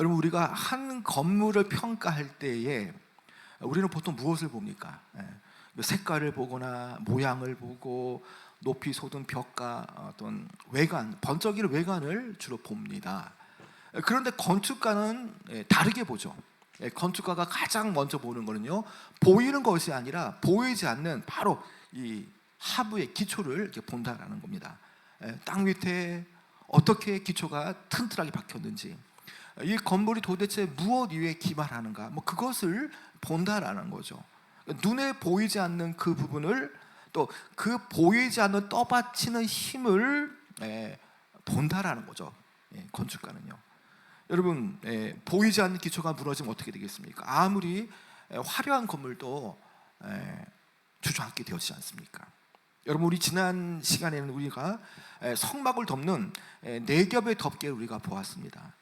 여러분, 우리가 한 건물을 평가할 때에 우리는 보통 무엇을 봅니까? 색깔을 보거나 모양을 보고 높이 솟은 벽과 어떤 외관, 번쩍이는 외관을 주로 봅니다. 그런데 건축가는 다르게 보죠. 건축가가 가장 먼저 보는 거는요, 보이는 것이 아니라 보이지 않는 바로 이 하부의 기초를 이렇게 본다라는 겁니다. 땅 밑에 어떻게 기초가 튼튼하게 박혔는지, 이 건물이 도대체 무엇 위에 기반하는가, 그것을 본다라는 거죠. 눈에 보이지 않는 그 부분을, 또 그 보이지 않는 떠받치는 힘을 본다라는 거죠. 건축가는요. 여러분, 보이지 않는 기초가 무너지면 어떻게 되겠습니까? 아무리 화려한 건물도 주저앉게 되어지지 않습니까? 여러분, 우리 지난 시간에는 우리가 성막을 덮는 네 겹의 덮개를 우리가 보았습니다.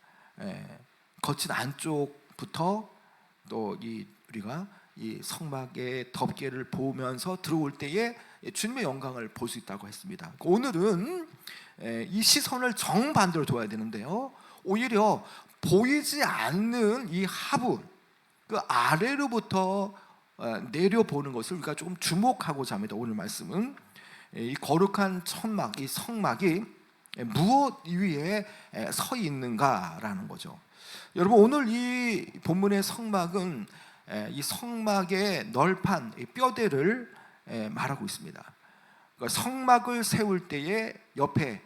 거친 안쪽부터 또 우리가 이 성막의 덮개를 보면서 들어올 때에 주님의 영광을 볼 수 있다고 했습니다. 오늘은 이 시선을 정반대로 둬야 되는데요, 오히려 보이지 않는 이 하부, 그 아래로부터 내려보는 것을 우리가 조금 주목하고자 합니다. 오늘 말씀은 이 거룩한 천막, 이 성막이 무엇 위에 서 있는가라는 거죠. 여러분, 오늘 이 본문의 성막은 이 성막의 널판, 뼈대를 말하고 있습니다. 그러니까 성막을 세울 때에 옆에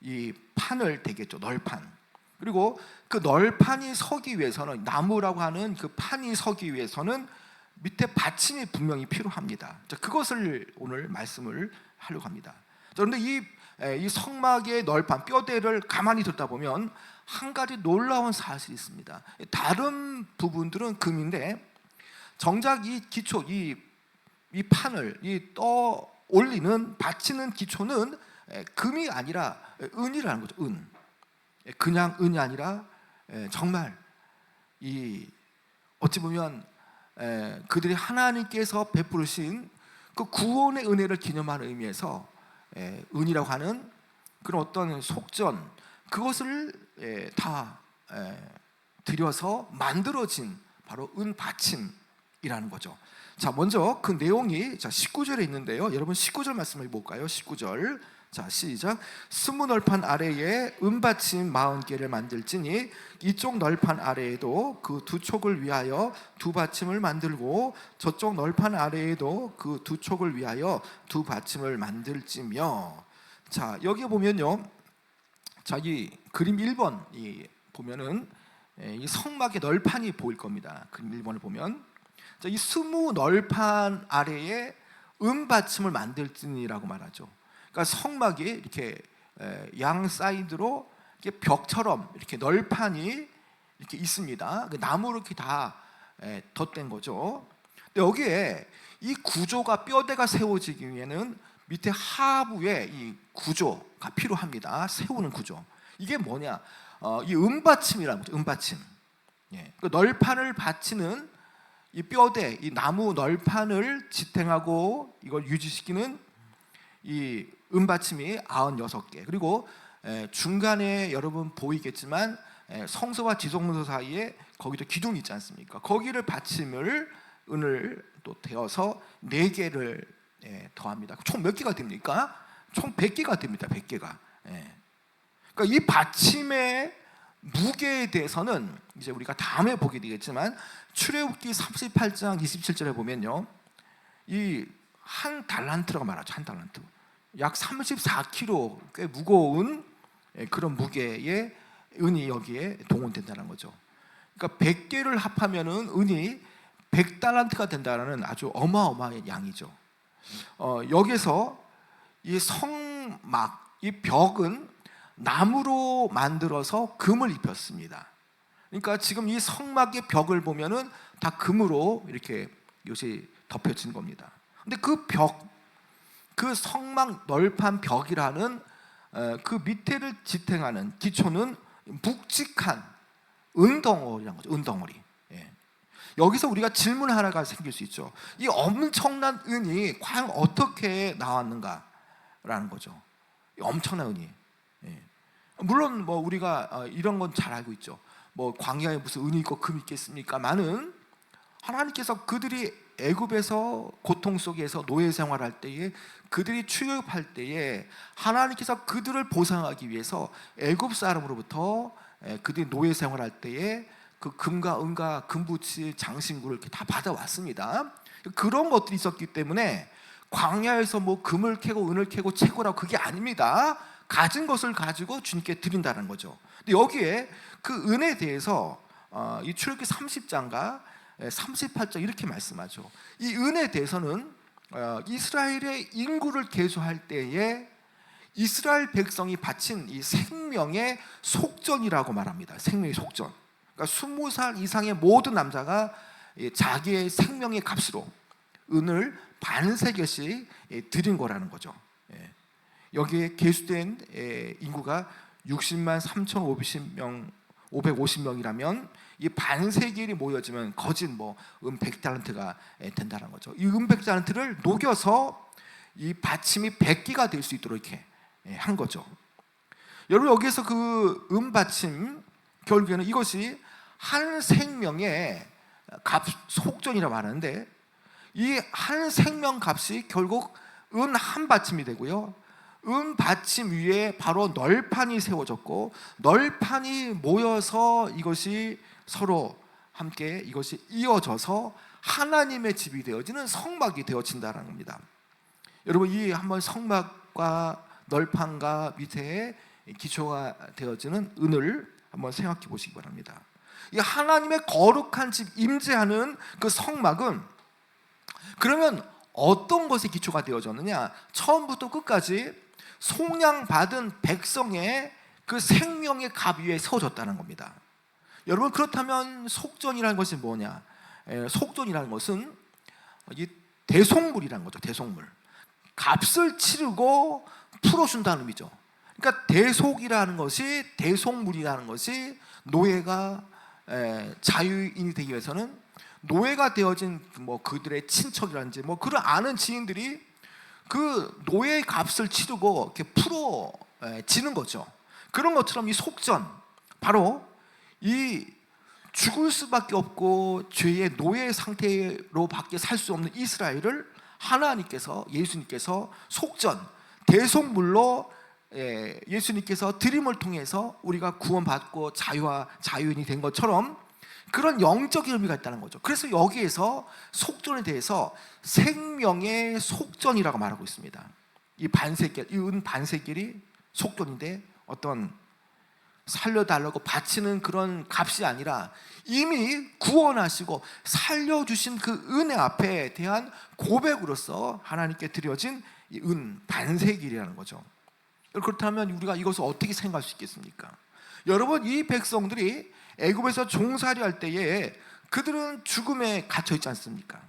이 판을 대겠죠. 널판. 그리고 그 널판이 서기 위해서는, 나무라고 하는 그 판이 서기 위해서는 밑에 받침이 분명히 필요합니다. 그것을 오늘 말씀을 하려고 합니다. 그런데 이 성막의 널판, 뼈대를 가만히 듣다 보면 한 가지 놀라운 사실이 있습니다. 다른 부분들은 금인데 정작 이 기초, 이 판을 떠 올리는, 받치는 기초는 금이 아니라 은이라는 거죠. 은. 그냥 은이 아니라 정말 어찌 보면 그들이 하나님께서 베푸르신 그 구원의 은혜를 기념하는 의미에서 은이라고 하는 그런 어떤 속전, 그것을 다 들여서 만들어진 바로 은 받침이라는 거죠. 자, 먼저 그 내용이 19절에 있는데요, 여러분 19절 말씀을 볼까요? 19절. 자, 시작. 스무 널판 아래에 은받침 40개를 만들지니 이쪽 널판 아래에도 그 두 촉을 위하여 두 받침을 만들고 저쪽 널판 아래에도 그 두 촉을 위하여 두 받침을 만들지며. 자, 여기 보면요, 자, 이 그림 1번 보면은 이 성막의 널판이 보일 겁니다. 그림 1번을 보면, 자, 이 스무 널판 아래에 은받침을 만들지니라고 말하죠. 그러니까 성막이 이렇게 양 사이드로 이렇게 벽처럼 이렇게 널판이 이렇게 있습니다. 나무로 이렇게 다 덧댄 거죠. 근데 여기에 이 구조가, 뼈대가 세워지기 위해는 밑에 하부에 이 구조가 필요합니다. 세우는 구조. 이게 뭐냐? 이 은받침이라는 거죠. 은받침. 그 널판을 받치는 이 뼈대, 이 나무 널판을 지탱하고 이걸 유지시키는 이 은받침이 96개. 그리고 중간에 여러분 보이겠지만 성소와 지성소 사이에 거기도 기둥이 있지 않습니까? 거기를 받침을 은을 또 대어서 4개를 더합니다. 총 몇 개가 됩니까? 총 100개가 됩니다. 100개가. 그러니까 이 받침의 무게에 대해서는 이제 우리가 다음에 보게 되겠지만, 출애굽기 38장 27절에 보면요, 이 한 달란트라고 말하죠. 한 달란트. 약 34kg, 꽤 무거운 그런 무게의 은이 여기에 동원된다는 거죠. 그러니까 100개를 합하면은 은이 100달란트가 된다는 아주 어마어마한 양이죠. 여기서 이 성막, 이 벽은 나무로 만들어서 금을 입혔습니다. 그러니까 지금 이 성막의 벽을 보면은 다 금으로 이렇게 요새 덮여진 겁니다. 근데 그 벽, 그 성막 널판 벽이라는 그 밑에를 지탱하는 기초는 묵직한 은덩어리라는 거죠. 은덩어리. 여기서 우리가 질문 하나가 생길 수 있죠. 이 엄청난 은이 과연 어떻게 나왔는가라는 거죠. 이 엄청난 은이. 물론 우리가 이런 건 잘 알고 있죠. 뭐 광야에 무슨 은이 있고 금이 있겠습니까만은 하나님께서 그들이 애굽에서 고통 속에서 노예 생활할 때에, 그들이 출애굽할 때에 하나님께서 그들을 보상하기 위해서 애굽 사람으로부터 그들이 노예 생활할 때에 그 금과 은과 금부치, 장신구를 이렇게 다 받아왔습니다. 그런 것들이 있었기 때문에 광야에서 뭐 금을 캐고 은을 캐고 채고라고 그게 아닙니다. 가진 것을 가지고 주님께 드린다는 거죠. 근데 여기에 그 은에 대해서 이 출애굽기 30장과 38장 이렇게 말씀하죠. 이 은에 대해서는 이스라엘의 인구를 계수할 때에 이스라엘 백성이 바친 이 생명의 속전이라고 말합니다. 생명의 속전. 그러니까 20살 이상의 모든 남자가 자기의 생명의 값으로 은을 반세겔씩 드린 거라는 거죠. 여기에 계수된 인구가 60만 3,550명이라면 이 반세겔이 모여지면 거진 뭐 100달란트가 된다는 거죠. 이 100달란트를 녹여서 이 받침이 100기가 될 수 있도록 이렇게 한 거죠. 여러분, 여기에서 그 받침 결국에는 이것이 한 생명의 값, 속전이라고 하는데, 이 한 생명 값이 결국 은 한 받침이 되고요, 은 받침 위에 바로 널판이 세워졌고, 널판이 모여서 이것이 서로 함께 이것이 이어져서 하나님의 집이 되어지는 성막이 되어진다는 겁니다. 여러분, 이 한번 성막과 널판과 밑에 기초가 되어지는 은을 한번 생각해 보시기 바랍니다. 이 하나님의 거룩한 집 임재하는 그 성막은 그러면 어떤 것에 기초가 되어졌느냐? 처음부터 끝까지 속량받은 백성의 그 생명의 값 위에 세워졌다는 겁니다. 여러분, 그렇다면 속전이라는 것이 뭐냐? 속전이라는 것은 이 대속물이라는 거죠. 대속물. 값을 치르고 풀어준다는 의미죠. 그러니까 대속이라는 것이, 대속물이라는 것이 노예가 자유인이 되기 위해서는 노예가 되어진 뭐 그들의 친척이라든지 뭐 그런 아는 지인들이 그 노예의 값을 치르고 이렇게 풀어지는 거죠. 그런 것처럼 이 속전, 바로 이 죽을 수밖에 없고 죄의 노예 상태로 밖에 살 수 없는 이스라엘을 하나님께서, 예수님께서 속전, 대속물로 예수님께서 드림을 통해서 우리가 구원받고 자유인이 된 것처럼 그런 영적인 의미가 있다는 거죠. 그래서 여기에서 속전에 대해서 생명의 속전이라고 말하고 있습니다. 이 반세겔, 이 은 반세겔이 속전인데 어떤 살려달라고 바치는 그런 값이 아니라 이미 구원하시고 살려주신 그 은혜 앞에 대한 고백으로서 하나님께 드려진 이 은 반세겔이라는 거죠. 그렇다면 우리가 이것을 어떻게 생각할 수 있겠습니까? 여러분, 이 백성들이 애굽에서 종살이 할 때에 그들은 죽음에 갇혀 있지 않습니까?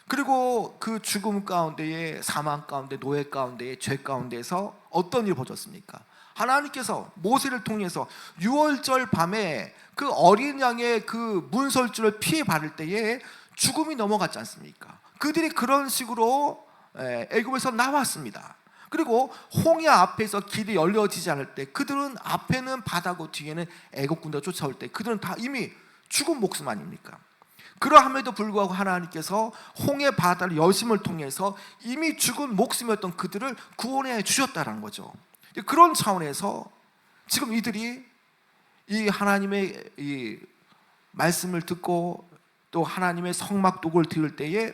그리고 그 죽음 가운데에, 사망 가운데, 노예 가운데, 죄 가운데에서 어떤 일이 벌어졌습니까? 하나님께서 모세를 통해서 유월절 밤에 그 어린 양의 그 문설주를 피해 바를 때에 죽음이 넘어갔지 않습니까? 그들이 그런 식으로 애굽에서 나왔습니다. 그리고 홍해 앞에서 길이 열려지지 않을 때, 그들은 앞에는 바다고 뒤에는 애국 군대가 쫓아올 때 그들은 다 이미 죽은 목숨 아닙니까? 그러함에도 불구하고 하나님께서 홍해 바다를 여심을 통해서 이미 죽은 목숨이었던 그들을 구원해 주셨다는 거죠. 그런 차원에서 지금 이들이 이 하나님의 이 말씀을 듣고 또 하나님의 성막독을 들을 때에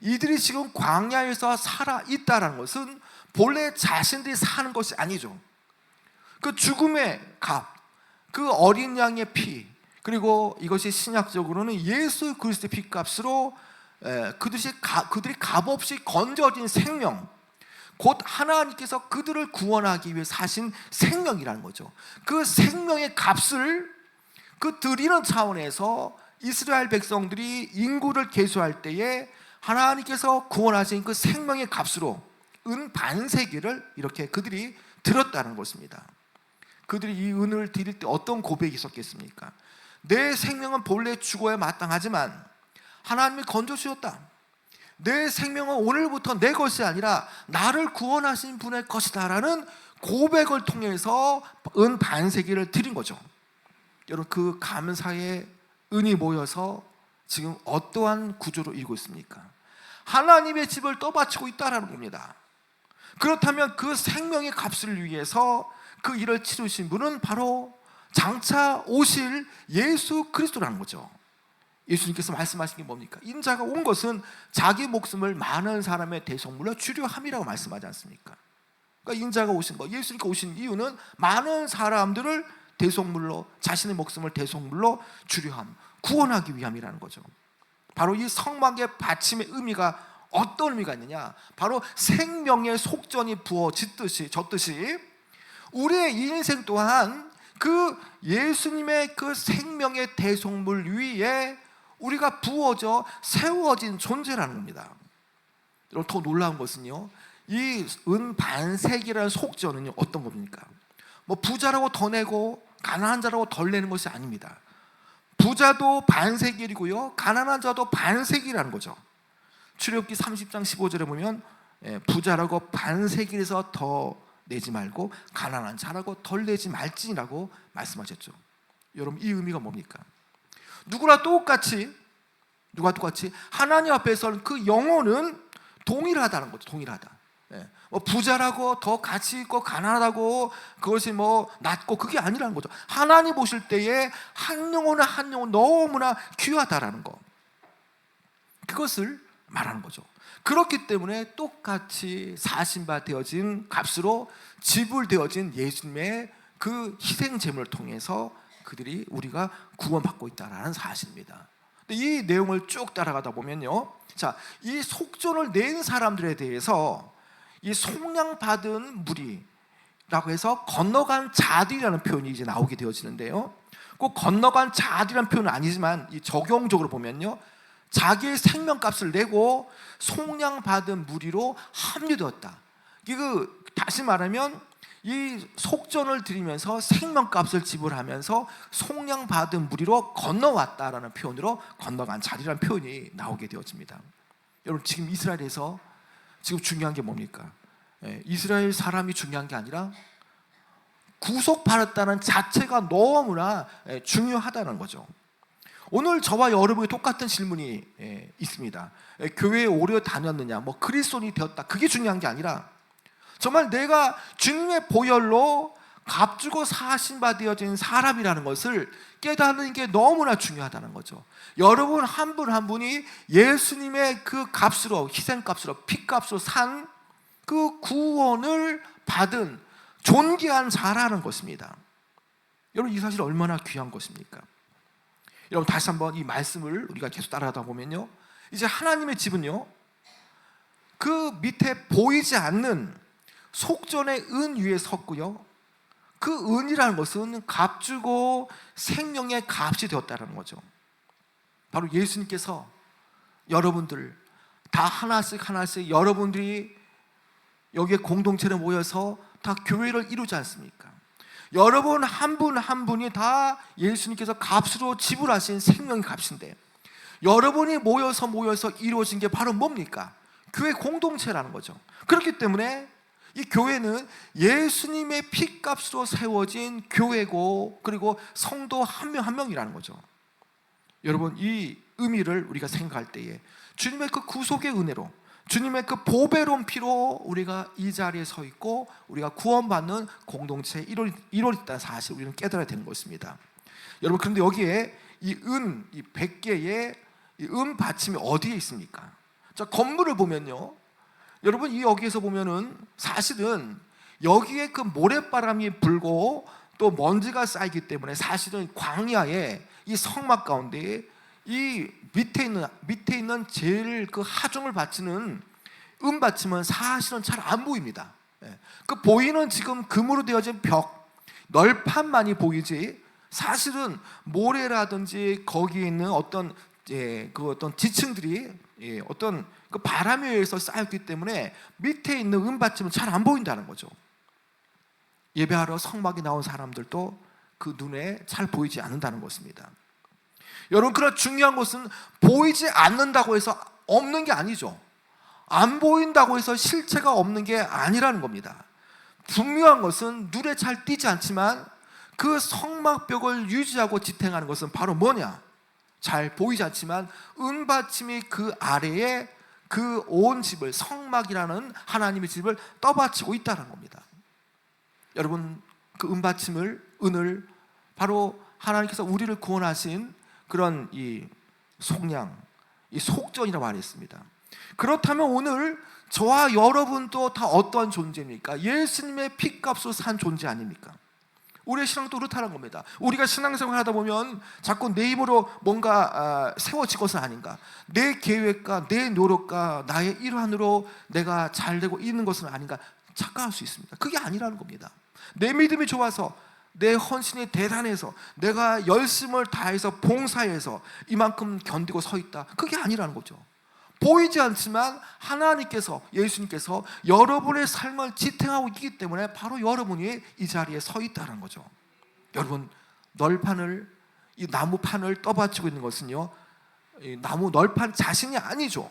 이들이 지금 광야에서 살아 있다는 것은 본래 자신들이 사는 것이 아니죠. 그 죽음의 값, 그 어린 양의 피, 그리고 이것이 신약적으로는 예수 그리스도의 피값으로 그들이 값없이 건져진 생명, 곧 하나님께서 그들을 구원하기 위해 사신 생명이라는 거죠. 그 생명의 값을 그 드리는 차원에서 이스라엘 백성들이 인구를 계수할 때에 하나님께서 구원하신 그 생명의 값으로 은 반세겔을 이렇게 그들이 들었다는 것입니다. 그들이 이 은을 드릴 때 어떤 고백이 있었겠습니까? 내 생명은 본래 죽어야 마땅하지만 하나님이 건져주셨다. 내 생명은 오늘부터 내 것이 아니라 나를 구원하신 분의 것이다 라는 고백을 통해서 은 반세겔을 드린 거죠. 여러분 그 감사의 은이 모여서 지금 어떠한 구조로 이루고 있습니까? 하나님의 집을 떠받치고 있다라는 겁니다. 그렇다면 그 생명의 값을 위해서 그 일을 치르신 분은 바로 장차 오실 예수 그리스도라는 거죠. 예수님께서 말씀하신 게 뭡니까? 인자가 온 것은 자기 목숨을 많은 사람의 대속물로 주려 함이라고 말씀하지 않습니까? 그러니까 인자가 오신 거, 예수님께서 오신 이유는 많은 사람들을 대속물로, 자신의 목숨을 대속물로 주려 함, 구원하기 위함이라는 거죠. 바로 이 성막의 받침의 의미가 어떤 의미가 있느냐? 바로 생명의 속전이 부어졌듯이 우리의 인생 또한 그 예수님의 그 생명의 대속물 위에 우리가 부어져 세워진 존재라는 겁니다. 여러분 더 놀라운 것은요, 이 은반색이라는 속전은요 어떤 겁니까? 뭐 부자라고 더 내고 가난한 자라고 덜 내는 것이 아닙니다. 부자도 반세길이고요, 가난한 자도 반세길이라는 거죠. 출애굽기 30장 15절에 보면 부자라고 반세길에서 더 내지 말고 가난한 자라고 덜 내지 말지라고 말씀하셨죠. 여러분 이 의미가 뭡니까? 누구나 똑같이 하나님 앞에서는 그 영혼은 동일하다는 거죠. 동일하다. 뭐 부자라고 더 가치 있고 가난하다고 그것이 뭐 낮고 그게 아니라는 거죠. 하나님 보실 때에 한 영혼은 한 영혼 너무나 귀하다라는 거, 그것을 말하는 거죠. 그렇기 때문에 똑같이 사신바 되어진 값으로 지불되어진 예수님의 그 희생 제물을 통해서 그들이 우리가 구원받고 있다라는 사실입니다. 이 내용을 쭉 따라가다 보면요, 자, 이 속전을 낸 사람들에 대해서 이 속량받은 무리라고 해서 건너간 자들이라는 표현이 이제 나오게 되어지는데요, 꼭 건너간 자들이라는 표현은 아니지만 이 적용적으로 보면요, 자기의 생명값을 내고 속량받은 무리로 합류되었다. 이거 다시 말하면 이 속전을 드리면서 생명값을 지불하면서 속량받은 무리로 건너왔다라는 표현으로 건너간 자리라는 표현이 나오게 되어집니다. 여러분 지금 이스라엘에서 지금 중요한 게 뭡니까? 이스라엘 사람이 중요한 게 아니라 구속받았다는 자체가 너무나 중요하다는 거죠. 오늘 저와 여러분이 똑같은 질문이 있습니다. 교회에 오래 다녔느냐, 뭐 그리스도인이 되었다, 그게 중요한 게 아니라 정말 내가 주님의 보혈로 값주고 사신바 되어진 사람이라는 것을 깨닫는 게 너무나 중요하다는 거죠. 여러분 한 분 한 분이 예수님의 그 값으로, 희생값으로, 피값으로 산 그 구원을 받은 존귀한 자라는 것입니다. 여러분 이 사실 얼마나 귀한 것입니까? 여러분 다시 한번 이 말씀을 우리가 계속 따라가다 보면요, 이제 하나님의 집은요, 그 밑에 보이지 않는 속전의 은 위에 섰고요, 그 은이라는 것은 값주고 생명의 값이 되었다는 거죠. 바로 예수님께서 여러분들 다 하나씩 여러분들이 여기에 공동체로 모여서 다 교회를 이루지 않습니까? 여러분 한 분 한 분이 다 예수님께서 값으로 지불하신 생명의 값인데, 여러분이 모여서 이루어진 게 바로 뭡니까? 교회 공동체라는 거죠. 그렇기 때문에 이 교회는 예수님의 피값으로 세워진 교회고, 그리고 성도 한 명 한 명이라는 거죠. 여러분 이 의미를 우리가 생각할 때에 주님의 그 구속의 은혜로, 주님의 그 보배로운 피로 우리가 이 자리에 서 있고 우리가 구원받는 공동체의 일원이 있다는 사실 우리는 깨달아야 되는 것입니다. 여러분 그런데 여기에 이 100개의 이 은 받침이 어디에 있습니까? 자, 건물을 보면요, 여러분 이 여기에서 보면은 사실은 여기에 그 모래바람이 불고 또 먼지가 쌓이기 때문에 사실은 광야에 이 성막 가운데 이 밑에 있는 제일 그 하중을 바치는 은 받침은 사실은 잘 안 보입니다. 그 보이는 지금 금으로 되어진 벽 널판만이 보이지, 사실은 모래라든지 거기에 있는 어떤 그 어떤 지층들이 어떤 그 바람에 의해서 쌓였기 때문에 밑에 있는 은 받침은 잘 안 보인다는 거죠. 예배하러 성막에 나온 사람들도 그 눈에 잘 보이지 않는다는 것입니다. 여러분 그런 중요한 것은 보이지 않는다고 해서 없는 게 아니죠. 안 보인다고 해서 실체가 없는 게 아니라는 겁니다. 분명한 것은 눈에 잘 띄지 않지만 그 성막벽을 유지하고 지탱하는 것은 바로 뭐냐? 잘 보이지 않지만 은받침이 그 아래에 그 온 집을, 성막이라는 하나님의 집을 떠받치고 있다는 겁니다. 여러분, 그 은을 바로 하나님께서 우리를 구원하신 그런 이 속량, 이 속전이라고 말했습니다. 그렇다면 오늘 저와 여러분도 다 어떤 존재입니까? 예수님의 피값으로 산 존재 아닙니까? 우리의 신앙도 그렇다는 겁니다. 우리가 신앙생활 하다 보면 자꾸 내 힘으로 뭔가 세워질 것은 아닌가, 내 계획과 내 노력과 나의 일환으로 내가 잘 되고 있는 것은 아닌가 착각할 수 있습니다. 그게 아니라는 겁니다. 내 믿음이 좋아서, 내 헌신이 대단해서, 내가 열심을 다해서 봉사해서 이만큼 견디고 서 있다, 그게 아니라는 거죠. 보이지 않지만 하나님께서, 예수님께서 여러분의 삶을 지탱하고 있기 때문에 바로 여러분이 이 자리에 서 있다는 거죠. 여러분, 널판을, 이 나무판을 떠받치고 있는 것은요, 이 나무 널판 자신이 아니죠.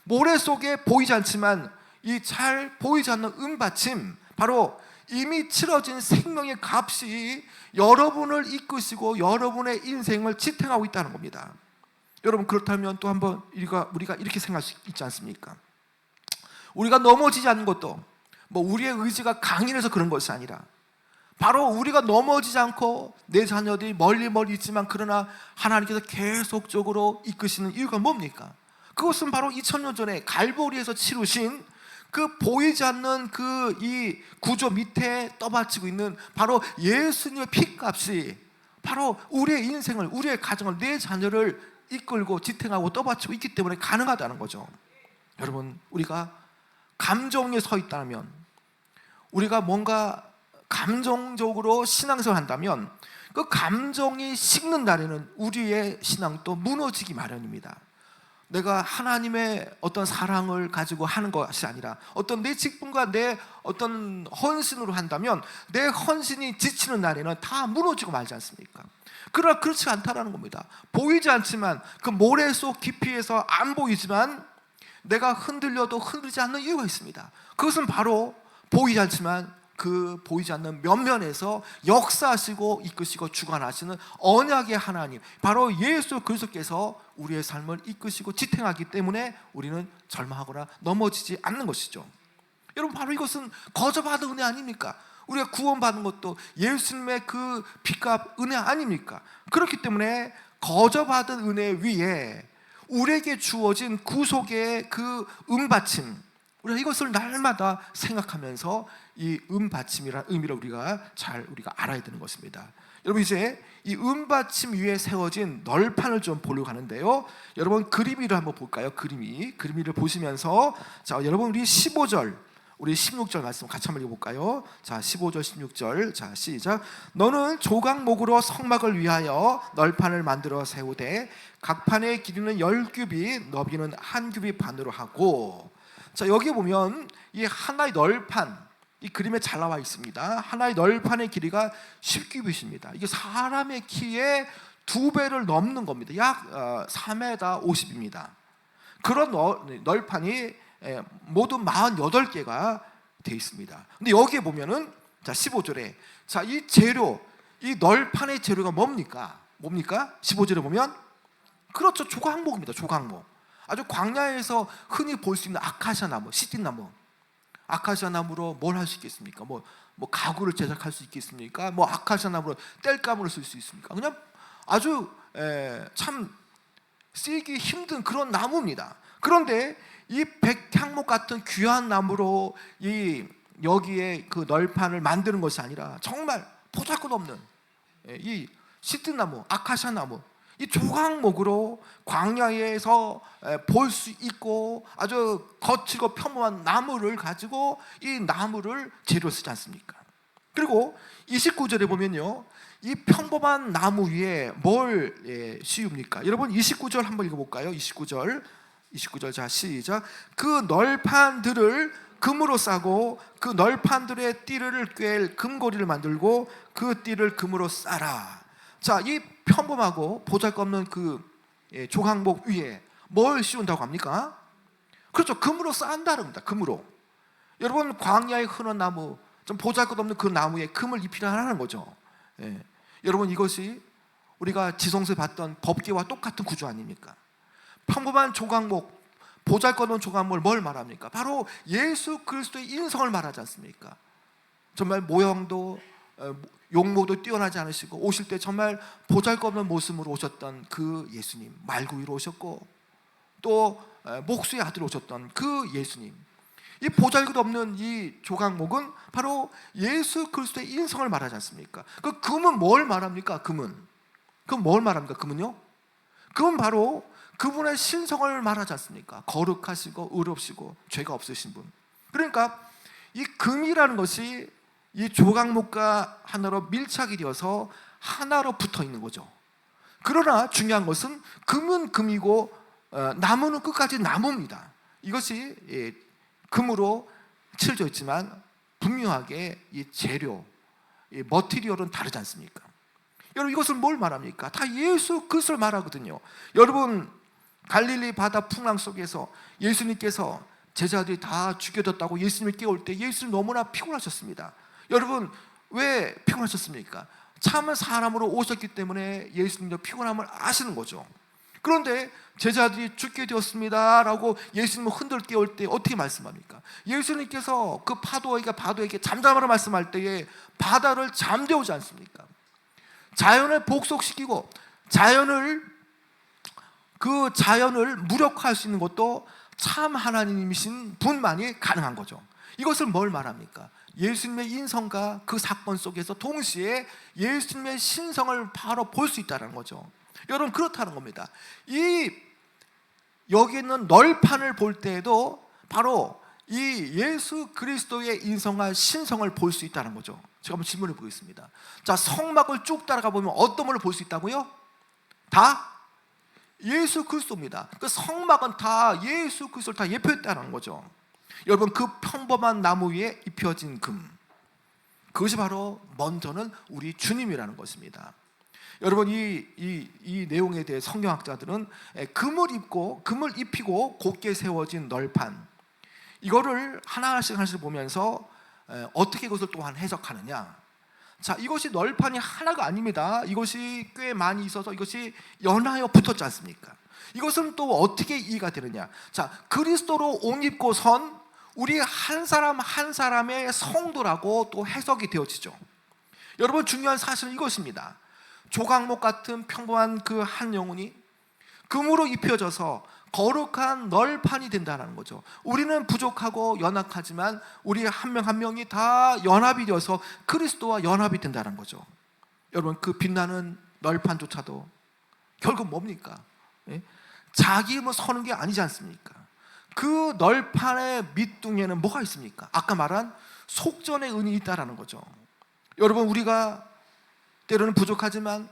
모래 속에 보이지 않지만 이 잘 보이지 않는 은받침, 바로 이미 치러진 생명의 값이 여러분을 이끄시고 여러분의 인생을 지탱하고 있다는 겁니다. 여러분, 그렇다면 또 한번 우리가 이렇게 생각할 수 있지 않습니까? 우리가 넘어지지 않는 것도 뭐 우리의 의지가 강인해서 그런 것이 아니라, 바로 우리가 넘어지지 않고 내 자녀들이 멀리 있지만 그러나 하나님께서 계속적으로 이끄시는 이유가 뭡니까? 그것은 바로 2000년 전에 갈보리에서 치르신 그 보이지 않는 그 이 구조 밑에 떠받치고 있는 바로 예수님의 피값이 바로 우리의 인생을, 우리의 가정을, 내 자녀를 이끌고 지탱하고 떠받치고 있기 때문에 가능하다는 거죠. 여러분, 우리가 감정에 서 있다면, 우리가 뭔가 감정적으로 신앙생활을 한다면 그 감정이 식는 날에는 우리의 신앙도 무너지기 마련입니다. 내가 하나님의 어떤 사랑을 가지고 하는 것이 아니라 어떤 내 직분과 내 어떤 헌신으로 한다면 내 헌신이 지치는 날에는 다 무너지고 말지 않습니까? 그러나 그렇지 않다라는 겁니다. 보이지 않지만, 그 모래 속 깊이에서 안 보이지만 내가 흔들려도 흔들리지 않는 이유가 있습니다. 그것은 바로 보이지 않지만 그 보이지 않는 면면에서 역사하시고 이끄시고 주관하시는 언약의 하나님, 바로 예수 그리스도께서 우리의 삶을 이끄시고 지탱하기 때문에 우리는 절망하거나 넘어지지 않는 것이죠. 여러분, 바로 이것은 거저받은 은혜 아닙니까? 우리가 구원받은 것도 예수님의 그 피값 은혜 아닙니까? 그렇기 때문에 거저받은 은혜 위에 우리에게 주어진 구속의 그 은받침, 우리가 이것을 날마다 생각하면서 이 은받침이라는 의미를 우리가 알아야 되는 것입니다. 여러분, 이제 이 은받침 위에 세워진 널판을 좀 보려고 하는데요. 여러분, 그림이를 한번 볼까요? 그림이를 보시면서, 자, 여러분, 우리 15절, 우리 16절 말씀 같이 한번 읽어볼까요? 자, 15절 16절, 자, 시작. 너는 조각목으로 성막을 위하여 널판을 만들어 세우되 각 판의 길이는 10규빗, 너비는 1규빗 반으로 하고. 자, 여기 보면 이 하나의 널판, 이 그림에 잘 나와 있습니다. 하나의 널판의 길이가 10규빗입니다. 이게 사람의 키에 2배를 넘는 겁니다. 약 4m 50입니다. 그런 널판이 모두 48개가 되어 있습니다. 근데 여기에 보면은, 자, 15절에, 자, 이 재료, 이 널판의 재료가 뭡니까? 15절에 보면, 그렇죠, 조각목입니다. 조각목. 아주 광야에서 흔히 볼 수 있는 아카시아 나무, 시띠나무. 아카시아 나무로 뭘 할 수 있겠습니까? 뭐 가구를 제작할 수 있겠습니까? 뭐 아카시아 나무로 땔감을 쓸 수 있습니까? 그냥 아주 참 쓰기 힘든 그런 나무입니다. 그런데 이 백향목 같은 귀한 나무로 이 여기에 그 널판을 만드는 것이 아니라 정말 보잘것없는 이 시트나무, 아카시아 나무, 이 조각목으로 광야에서 볼 수 있고 아주 거칠고 평범한 나무를 가지고 이 나무를 재료로 쓰지 않습니까? 그리고 29절에 보면요, 이 평범한 나무 위에 뭘 씌웁니까? 여러분, 29절 한번 읽어볼까요? 29절, 자, 시작. 그 널판들을 금으로 싸고 그 널판들의 띠를 꿰 금고리를 만들고 그 띠를 금으로 싸라. 자, 이 평범하고 보잘것없는 그 조각목 위에 뭘 씌운다고 합니까? 그렇죠, 금으로 싼다는 겁니다. 금으로. 여러분, 광야에 흔한 나무, 좀 보잘것없는 그 나무에 금을 입히라 하는 거죠. 예. 여러분, 이것이 우리가 지성소에 봤던 법궤와 똑같은 구조 아닙니까? 평범한 조각목, 보잘것없는 조각목을 뭘 말합니까? 바로 예수 그리스도의 인성을 말하지 않습니까? 정말 모형도 용모도 뛰어나지 않으시고 오실 때 정말 보잘것없는 모습으로 오셨던 그 예수님, 말구이로 오셨고 또 목수의 아들로 오셨던 그 예수님, 이 보잘것없는 이 조각목은 바로 예수 그리스도의 인성을 말하지 않습니까? 그 금은 뭘 말합니까? 금은 뭘 말합니까? 금은요? 금은 바로 그분의 신성을 말하지 않습니까? 거룩하시고 의롭시고 죄가 없으신 분. 그러니까 이 금이라는 것이 이 조각목과 하나로 밀착이 되어서 하나로 붙어 있는 거죠. 그러나 중요한 것은 금은 금이고 나무는 끝까지 나무입니다. 이것이 금으로 칠해져 있지만 분명하게 이 재료, 이 머티리얼은 다르지 않습니까? 여러분, 이것을 뭘 말합니까? 다 예수 그리스도를 말하거든요. 여러분, 갈릴리 바다 풍랑 속에서 예수님께서 제자들이 다 죽여졌다고 예수님을 깨울 때 예수님 너무나 피곤하셨습니다. 여러분, 왜 피곤하셨습니까? 참은 사람으로 오셨기 때문에 예수님도 피곤함을 아시는 거죠. 그런데 제자들이 죽게 되었습니다 라고 예수님을 흔들 깨울 때 어떻게 말씀합니까? 예수님께서 그 바다에게 잠잠하라 말씀할 때에 바다를 잠재우지 않습니까? 자연을 복속시키고 그 자연을 무력화할 수 있는 것도 참 하나님이신 분만이 가능한 거죠. 이것을 뭘 말합니까? 예수님의 인성과 그 사건 속에서 동시에 예수님의 신성을 바로 볼 수 있다는 거죠. 여러분, 그렇다는 겁니다. 여기 있는 널판을 볼 때에도 바로 이 예수 그리스도의 인성과 신성을 볼 수 있다는 거죠. 제가 한번 질문해 보겠습니다. 자, 성막을 쭉 따라가 보면 어떤 걸 볼 수 있다고요? 다 예수 그리스도입니다. 그 성막은 다 예수 그리스도를 다 예표했다는 거죠. 여러분, 그 평범한 나무 위에 입혀진 금, 그것이 바로 먼저는 우리 주님이라는 것입니다. 여러분, 이 내용에 대해 성경학자들은 금을 입히고 곧게 세워진 널판, 이거를 하나씩 보면서 어떻게 이것을 또한 해석하느냐. 자, 이것이 널판이 하나가 아닙니다. 이것이 꽤 많이 있어서 이것이 연하여 붙었지 않습니까? 이것은 또 어떻게 이해가 되느냐. 자, 그리스도로 옷 입고 선 우리 한 사람 한 사람의 성도라고 또 해석이 되어지죠. 여러분, 중요한 사실은 이것입니다. 조각목 같은 평범한 그 한 영혼이 금으로 입혀져서 거룩한 널판이 된다는 거죠. 우리는 부족하고 연약하지만 우리 한 명 한 명이 다 연합이 되어서 그리스도와 연합이 된다는 거죠. 여러분, 그 빛나는 널판조차도 결국 뭡니까? 자기 힘을 서는 게 아니지 않습니까? 그 널판의 밑둥에는 뭐가 있습니까? 아까 말한 속전의 은이 있다라는 거죠. 여러분, 우리가 때로는 부족하지만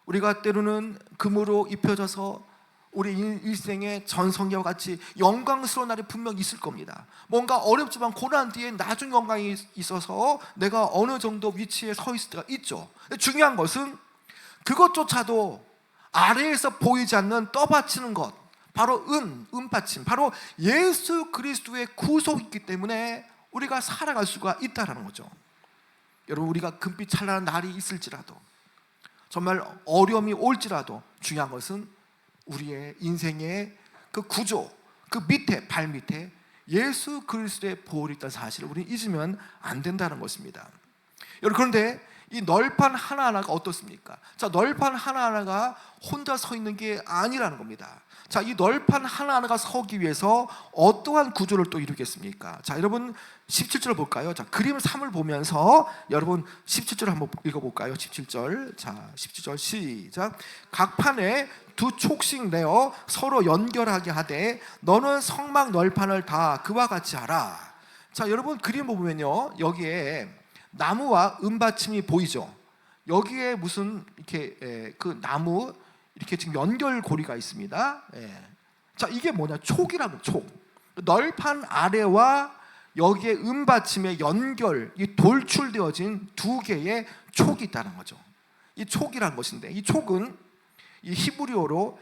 우리가 때로는 금으로 입혀져서 우리 일생의 전성기와 같이 영광스러운 날이 분명 있을 겁니다. 뭔가 어렵지만 고난 뒤에 나중 영광이 있어서 내가 어느 정도 위치에 서 있을 때가 있죠. 중요한 것은 그것조차도 아래에서 보이지 않는 떠받치는 것, 바로 은받침, 바로 예수 그리스도의 구속이 있기 때문에 우리가 살아갈 수가 있다는 거죠. 여러분, 우리가 금빛 찬란한 날이 있을지라도, 정말 어려움이 올지라도 중요한 것은 우리의 인생의 그 구조, 그 밑에, 발 밑에 예수 그리스도의 보혈이 있다는 사실을 우리는 잊으면 안 된다는 것입니다. 여러분, 그런데 이 널판 하나하나가 어떻습니까? 자, 널판 하나하나가 혼자 서 있는 게 아니라는 겁니다. 자, 이 널판 하나하나가 서기 위해서 어떠한 구조를 또 이루겠습니까? 자, 여러분 17절 볼까요? 자, 그림 3을 보면서 여러분 17절 한번 읽어볼까요? 17절. 자, 17절 시작. 각 판에 두 촉씩 내어 서로 연결하게 하되 너는 성막 널판을 다 그와 같이 하라. 자, 여러분 그림 보면요, 여기에 나무와 은받침이 보이죠. 여기에 무슨 이렇게 그 나무 이렇게 지금 연결고리가 있습니다. 자, 이게 뭐냐? 촉이라고. 촉. 널판 아래와 여기에 은받침의 연결, 이 돌출되어진 두 개의 촉이 있다는 거죠. 이 촉이라는 것인데, 이 촉은 이 히브리어로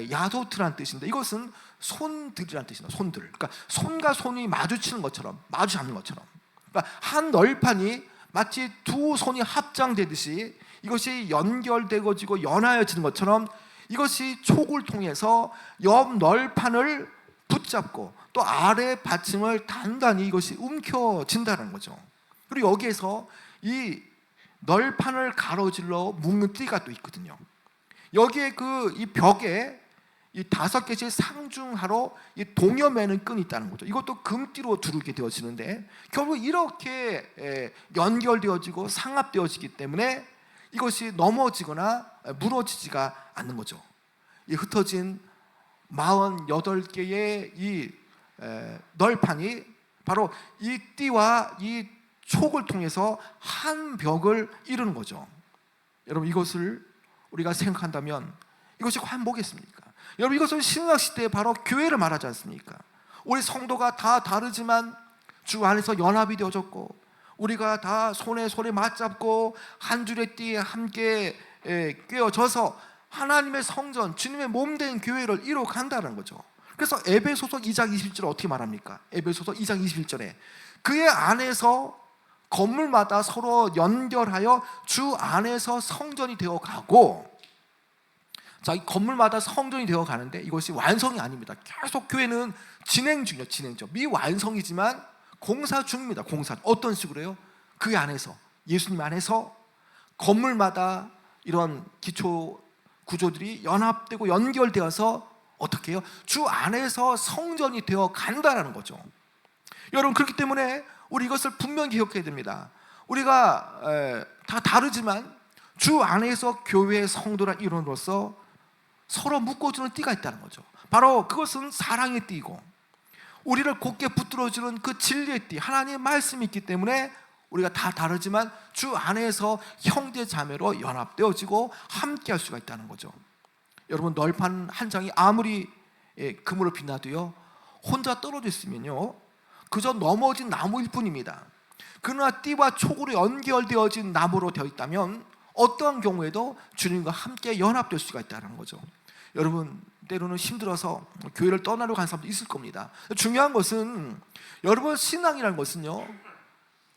야도트라는 뜻인데, 이것은 손들이라는 뜻입니다. 손들. 그러니까 손과 손이 마주치는 것처럼, 마주 잡는 것처럼. 그러니까 한 널판이 마치 두 손이 합장되듯이 이것이 연결되어지고 연하여지는 것처럼 이것이 촉을 통해서 옆 널판을 붙잡고 또 아래 받침을 단단히 이것이 움켜진다는 거죠. 그리고 여기에서 이 널판을 가로질러 묶는 띠가 또 있거든요. 여기에 이 벽에 이 5개씩 상중하로 이 동여매는 끈이 있다는 거죠. 이것도 금띠로 두르게 되어지는데 결국 이렇게 연결되어지고 상합되어지기 때문에 이것이 넘어지거나 무너지지가 않는 거죠. 이 흩어진 48개의 이 널판이 바로 이 띠와 이 촉을 통해서 한 벽을 이루는 거죠. 여러분, 이것을 우리가 생각한다면 이것이 과연 뭐겠습니까? 여러분, 이것은 신약 시대에 바로 교회를 말하지 않습니까? 우리 성도가 다 다르지만 주 안에서 연합이 되어졌고 우리가 다 손에 맞잡고 한 줄의 띠에 함께 꿰어져서 하나님의 성전, 주님의 몸된 교회를 이루어간다는 거죠. 그래서 에베소서 2장 21절에 어떻게 말합니까? 에베소서 2장 21절에 그의 안에서 건물마다 서로 연결하여 주 안에서 성전이 되어가고, 자, 이 건물마다 성전이 되어가는데 이것이 완성이 아닙니다. 계속 교회는 진행 중이죠. 미완성이지만 공사 중입니다. 공사. 어떤 식으로요? 그 안에서, 예수님 안에서 건물마다 이런 기초 구조들이 연합되고 연결되어서 어떻게 해요? 주 안에서 성전이 되어 간다라는 거죠. 여러분, 그렇기 때문에 우리 이것을 분명히 기억해야 됩니다. 우리가 다 다르지만 주 안에서 교회의 성도란 이론으로서 서로 묶어주는 띠가 있다는 거죠. 바로 그것은 사랑의 띠이고 우리를 곧게 붙들어주는 그 진리의 띠, 하나님의 말씀이 있기 때문에 우리가 다 다르지만 주 안에서 형제 자매로 연합되어지고 함께 할 수가 있다는 거죠. 여러분, 널판 한 장이 아무리 그물을 빛나도요 혼자 떨어져 있으면요 그저 넘어진 나무일 뿐입니다. 그러나 띠와 촉으로 연결되어진 나무로 되어 있다면 어떠한 경우에도 주님과 함께 연합될 수가 있다는 거죠. 여러분, 때로는 힘들어서 교회를 떠나려고 하는 사람도 있을 겁니다. 중요한 것은 여러분, 신앙이라는 것은요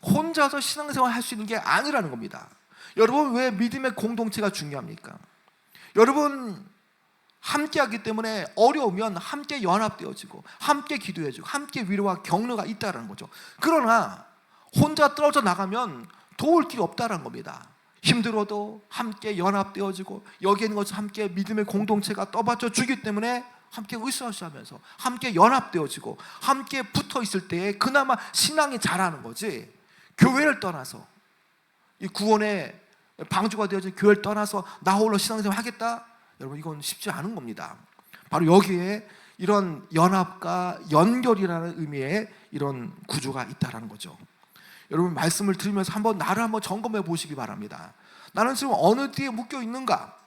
혼자서 신앙생활 할 수 있는 게 아니라는 겁니다. 여러분, 왜 믿음의 공동체가 중요합니까? 여러분, 함께 하기 때문에 어려우면 함께 연합되어지고 함께 기도해주고 함께 위로와 격려가 있다는 거죠. 그러나 혼자 떨어져 나가면 도울 길이 없다는 겁니다. 힘들어도 함께 연합되어지고 여기에 있는 것을 함께 믿음의 공동체가 떠받쳐 주기 때문에 함께 으쌰으쌰하면서 함께 연합되어지고 함께 붙어 있을 때에 그나마 신앙이 자라는 거지, 교회를 떠나서 이 구원의 방주가 되어진 교회를 떠나서 나 홀로 신앙생활 하겠다? 여러분, 이건 쉽지 않은 겁니다. 바로 여기에 이런 연합과 연결이라는 의미의 이런 구조가 있다는 거죠. 여러분, 말씀을 들으면서 나를 한번 점검해 보시기 바랍니다. 나는 지금 어느 띠에 묶여 있는가?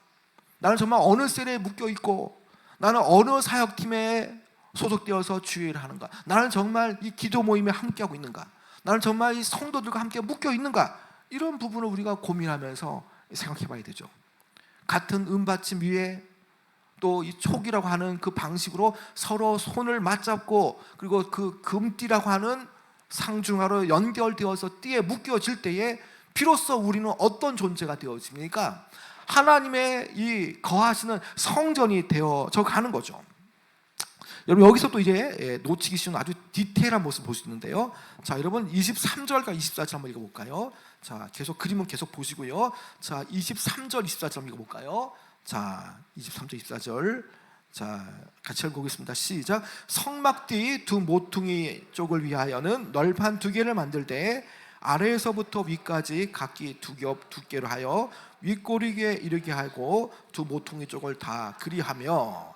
나는 정말 어느 셀에 묶여 있고 나는 어느 사역팀에 소속되어서 주의를 하는가? 나는 정말 이 기도 모임에 함께하고 있는가? 나는 정말 이 성도들과 함께 묶여 있는가? 이런 부분을 우리가 고민하면서 생각해 봐야 되죠. 같은 은받침 위에 또 이 촉이라고 하는 그 방식으로 서로 손을 맞잡고 그리고 그 금띠라고 하는 상중하로 연결되어서 띠에 묶여질 때에 비로소 우리는 어떤 존재가 되어집니까? 하나님의 이 거하시는 성전이 되어져 가는 거죠. 여러분, 여기서 또 이제 놓치기 쉬운 아주 디테일한 모습을 볼 수 있는데요. 자, 여러분 23절과 24절 한번 읽어볼까요? 자, 그림은 계속 보시고요. 자, 23절 24절 한번 읽어볼까요? 자, 23절 24절 자, 같이 읽어보겠습니다. 시작. 성막뒤 두 모퉁이 쪽을 위하여는 널판 2개를 만들 때 아래에서부터 위까지 각기 2겹 두께로 하여 윗꼬리에 이르게 하고 두 모퉁이 쪽을 다 그리하며.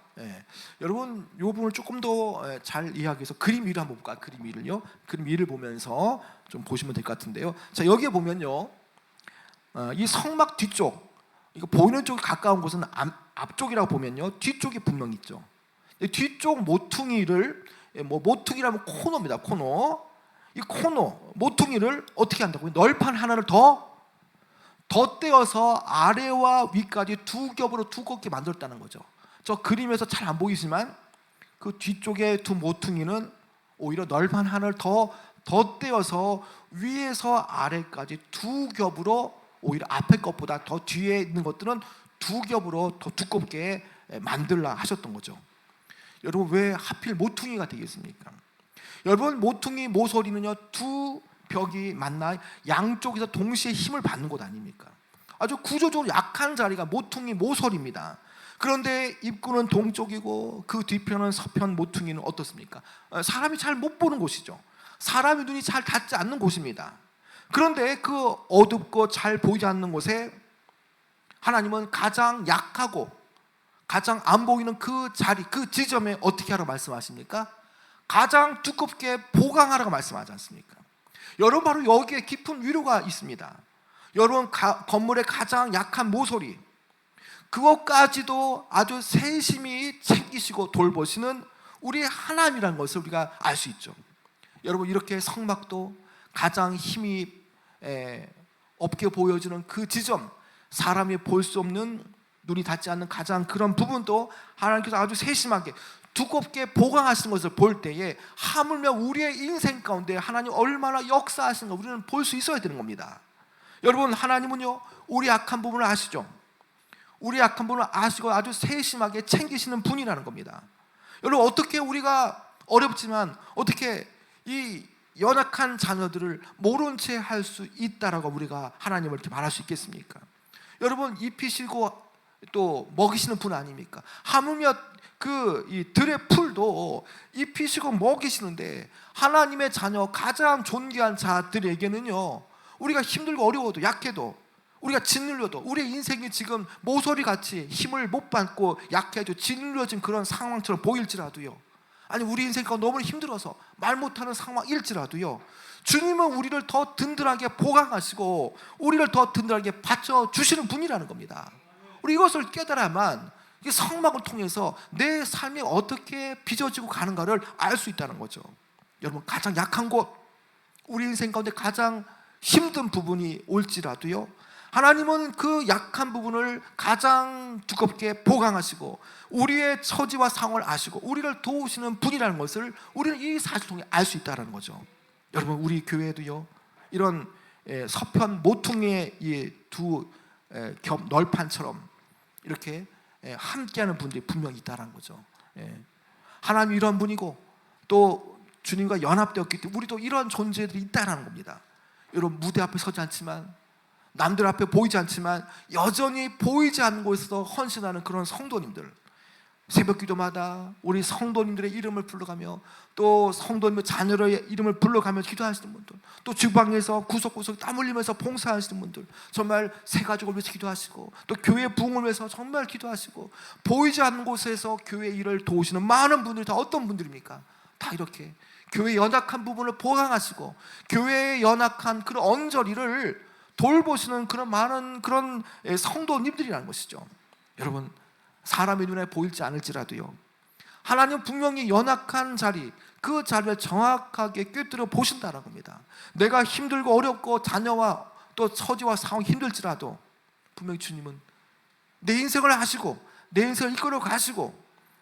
여러분, 이 부분을 조금 더 잘 이해하기 위해서 그림 위를 한번 볼까요? 그림 위를요. 그림 위를 보면서 좀 보시면 될 것 같은데요. 자, 여기에 보면요, 이 성막 뒤쪽, 이거 보이는 쪽에 가까운 곳은 앞쪽이라고 보면요, 뒤쪽이 분명히 있죠. 뒤쪽 모퉁이를, 모퉁이라면 코너입니다. 코너. 이 코너 모퉁이를 어떻게 한다고요? 널판 하나를 더 떼어서 아래와 위까지 2겹으로 두껍게 만들었다는 거죠. 저 그림에서 잘 안 보이지만 그 뒤쪽에 두 모퉁이는 오히려 널판 하나를 더 덧대어서 위에서 아래까지 두 겹으로, 오히려 앞에 것보다 더 뒤에 있는 것들은 두 겹으로 더 두껍게 만들라 하셨던 거죠. 여러분, 왜 하필 모퉁이가 되겠습니까? 여러분, 모퉁이 모서리는요, 두 벽이 만나 양쪽에서 동시에 힘을 받는 곳 아닙니까? 아주 구조적으로 약한 자리가 모퉁이 모서리입니다. 그런데 입구는 동쪽이고 그 뒤편은 서편, 모퉁이는 어떻습니까? 사람이 잘 못 보는 곳이죠. 사람의 눈이 잘 닿지 않는 곳입니다. 그런데 그 어둡고 잘 보이지 않는 곳에 하나님은 가장 약하고 가장 안 보이는 그 자리, 그 지점에 어떻게 하라고 말씀하십니까? 가장 두껍게 보강하라고 말씀하지 않습니까? 여러분, 바로 여기에 깊은 위로가 있습니다. 여러분, 건물의 가장 약한 모서리, 그것까지도 아주 세심히 챙기시고 돌보시는 우리 하나님이라는 것을 우리가 알 수 있죠. 여러분, 이렇게 성막도 가장 힘이 없게 보여지는 그 지점, 사람이 볼 수 없는, 눈이 닿지 않는 가장 그런 부분도 하나님께서 아주 세심하게 두껍게 보강하시는 것을 볼 때에 하물며 우리의 인생 가운데 하나님 얼마나 역사하시는 거 우리는 볼 수 있어야 되는 겁니다. 여러분, 하나님은요, 우리 약한 부분을 아시죠? 우리 약한 부분을 아시고 아주 세심하게 챙기시는 분이라는 겁니다. 여러분, 어떻게 우리가 어렵지만 어떻게 이 연약한 자녀들을 모른 채 할 수 있다라고 우리가 하나님을 이렇게 말할 수 있겠습니까? 여러분, 입히시고 또 먹이시는 분 아닙니까? 하물며 이 들의 풀도 입히시고 먹이시는데, 하나님의 자녀 가장 존귀한 자들에게는요, 우리가 힘들고 어려워도 약해도 우리가 짓눌려도 우리의 인생이 지금 모서리같이 힘을 못 받고 약해도 짓눌려진 그런 상황처럼 보일지라도요, 아니 우리 인생가 너무 힘들어서 말 못하는 상황일지라도요, 주님은 우리를 더 든든하게 보강하시고 우리를 더 든든하게 받쳐주시는 분이라는 겁니다. 우리 이것을 깨달아야만 이 성막을 통해서 내 삶이 어떻게 빚어지고 가는가를 알 수 있다는 거죠. 여러분, 가장 약한 곳, 우리 인생 가운데 가장 힘든 부분이 올지라도요, 하나님은 그 약한 부분을 가장 두껍게 보강하시고 우리의 처지와 상황을 아시고 우리를 도우시는 분이라는 것을 우리는 이 사실 통해 알 수 있다는 거죠. 여러분, 우리 교회도요, 이런 서편 모퉁이의 이 두 겹 널판처럼 이렇게 함께하는 분들이 분명히 있다는 거죠. 하나님 이런 분이고 또 주님과 연합되었기 때문에 우리도 이런 존재들이 있다는 겁니다. 여러분, 무대 앞에 서지 않지만, 남들 앞에 보이지 않지만 여전히 보이지 않는 곳에서 헌신하는 그런 성도님들, 새벽 기도마다 우리 성도님들의 이름을 불러가며 또 성도님의 자녀의 이름을 불러가며 기도하시는 분들, 또 주방에서 구석구석 땀 흘리면서 봉사하시는 분들, 정말 새 가족을 위해서 기도하시고 또 교회 부흥을 위해서 정말 기도하시고 보이지 않는 곳에서 교회 일을 도우시는 많은 분들이 다 어떤 분들입니까? 다 이렇게 교회의 연약한 부분을 보강하시고 교회의 연약한 그런 언저리를 돌보시는 그런 많은 그런 성도님들이라는 것이죠. 여러분, 사람의 눈에 보일지 않을지라도요, 하나님은 분명히 연약한 자리, 그 자리를 정확하게 꿰뚫어 보신다는 겁니다. 내가 힘들고 어렵고 자녀와 또 처지와 상황이 힘들지라도 분명히 주님은 내 인생을 아시고 내 인생을 이끌어 가시고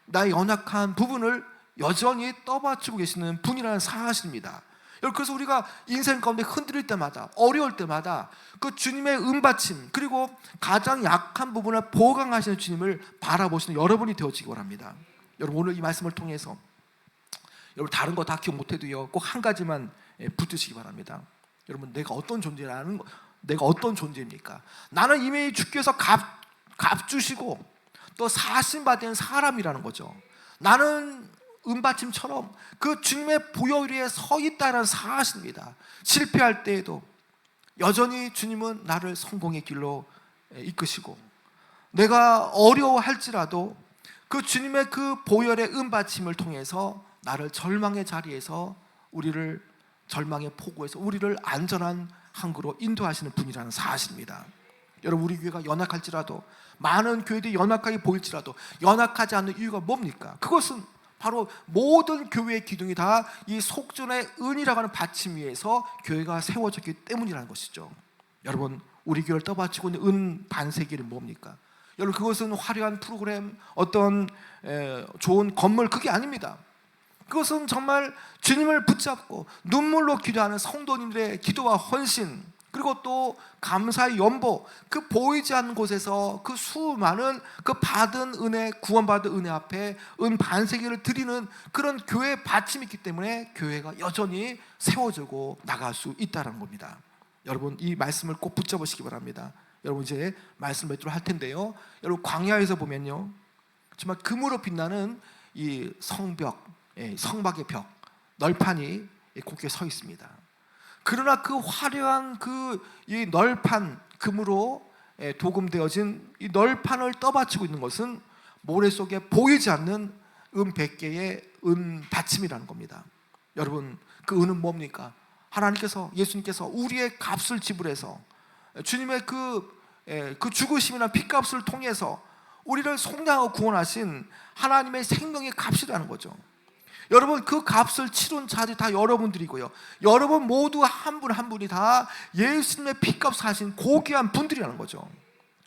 나의 연약한 부분을 여전히 떠받치고 계시는 분이라는 사실입니다. 그래서 우리가 인생 가운데 흔들릴 때마다, 어려울 때마다 그 주님의 은받침, 그리고 가장 약한 부분을 보강하시는 주님을 바라보시는 여러분이 되어지기 바랍니다. 여러분, 오늘 이 말씀을 통해서 여러분, 다른 거 다 기억 못해도요, 꼭 한 가지만 붙드시기 바랍니다. 여러분, 내가 어떤 존재입니까? 나는 이미 주께서 값주시고 또 사심받은 사람이라는 거죠. 나는 은받침처럼 그 주님의 보혈 위에 서 있다는 사실입니다. 실패할 때에도 여전히 주님은 나를 성공의 길로 이끄시고, 내가 어려워할지라도 그 주님의 그 보혈의 은받침을 통해서 나를 절망의 자리에서 우리를 절망의 폭우에서 우리를 안전한 항구로 인도하시는 분이라는 사실입니다. 여러분, 우리 교회가 연약할지라도, 많은 교회들이 연약하게 보일지라도 연약하지 않는 이유가 뭡니까? 그것은 바로 모든 교회의 기둥이 다 이 속전의 은이라고 하는 받침 위에서 교회가 세워졌기 때문이라는 것이죠. 여러분, 우리 교회를 떠받치고 있는 은 반세기는 뭡니까? 여러분, 그것은 화려한 프로그램, 어떤 좋은 건물, 그게 아닙니다. 그것은 정말 주님을 붙잡고 눈물로 기도하는 성도님들의 기도와 헌신, 그리고 또 감사의 연보, 그 보이지 않는 곳에서 그 수많은 그 받은 은혜, 구원받은 은혜 앞에 반세기를 드리는 그런 교회의 받침이 있기 때문에 교회가 여전히 세워지고 나갈 수 있다는 겁니다. 여러분, 이 말씀을 꼭 붙잡으시기 바랍니다. 여러분, 이제 말씀 몇 줄 할 텐데요, 여러분, 광야에서 보면요, 정말 금으로 빛나는 이 성벽, 성막의 벽, 널판이 곧게 서 있습니다. 그러나 그 화려한 이 널판, 금으로 도금되어진 이 널판을 떠받치고 있는 것은 모래 속에 보이지 않는 100개의 은 받침이라는 겁니다. 여러분, 그 은은 뭡니까? 하나님께서, 예수님께서 우리의 값을 지불해서 주님의 그 죽으심이나 피값을 통해서 우리를 속량하고 구원하신 하나님의 생명의 값이라는 거죠. 여러분, 그 값을 치른 자들이 다 여러분들이고요, 여러분 모두 한 분 한 분이 다 예수님의 피값을 하신 고귀한 분들이라는 거죠.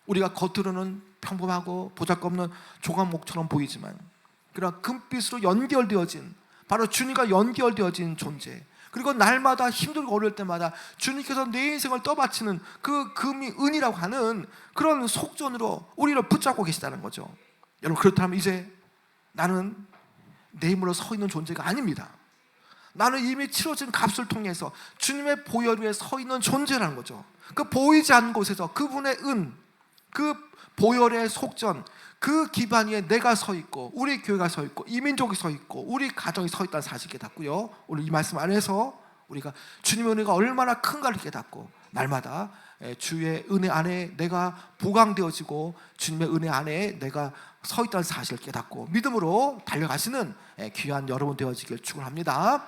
우리가 겉으로는 평범하고 보잘것없는 조각목처럼 보이지만, 그러나 금빛으로 연결되어진, 바로 주님과 연결되어진 존재, 그리고 날마다 힘들고 어려울 때마다 주님께서 내 인생을 떠받치는 그 금이 은이라고 하는 그런 속전으로 우리를 붙잡고 계시다는 거죠. 여러분, 그렇다면 이제 나는 내 힘으로 서 있는 존재가 아닙니다. 나는 이미 치러진 값을 통해서 주님의 보혈 위에 서 있는 존재라는 거죠. 그 보이지 않는 곳에서 그분의 은, 그 보혈의 속전, 그 기반 위에 내가 서 있고, 우리 교회가 서 있고, 이 민족이 서 있고, 우리 가정이 서 있다는 사실을 깨닫고요, 오늘 이 말씀 안에서 우리가 주님의 은혜가 얼마나 큰가를 깨닫고 날마다 주의 은혜 안에 내가 보강되어지고 주님의 은혜 안에 내가 서 있다는 사실을 깨닫고 믿음으로 달려가시는 귀한 여러분 되어지길 축원합니다.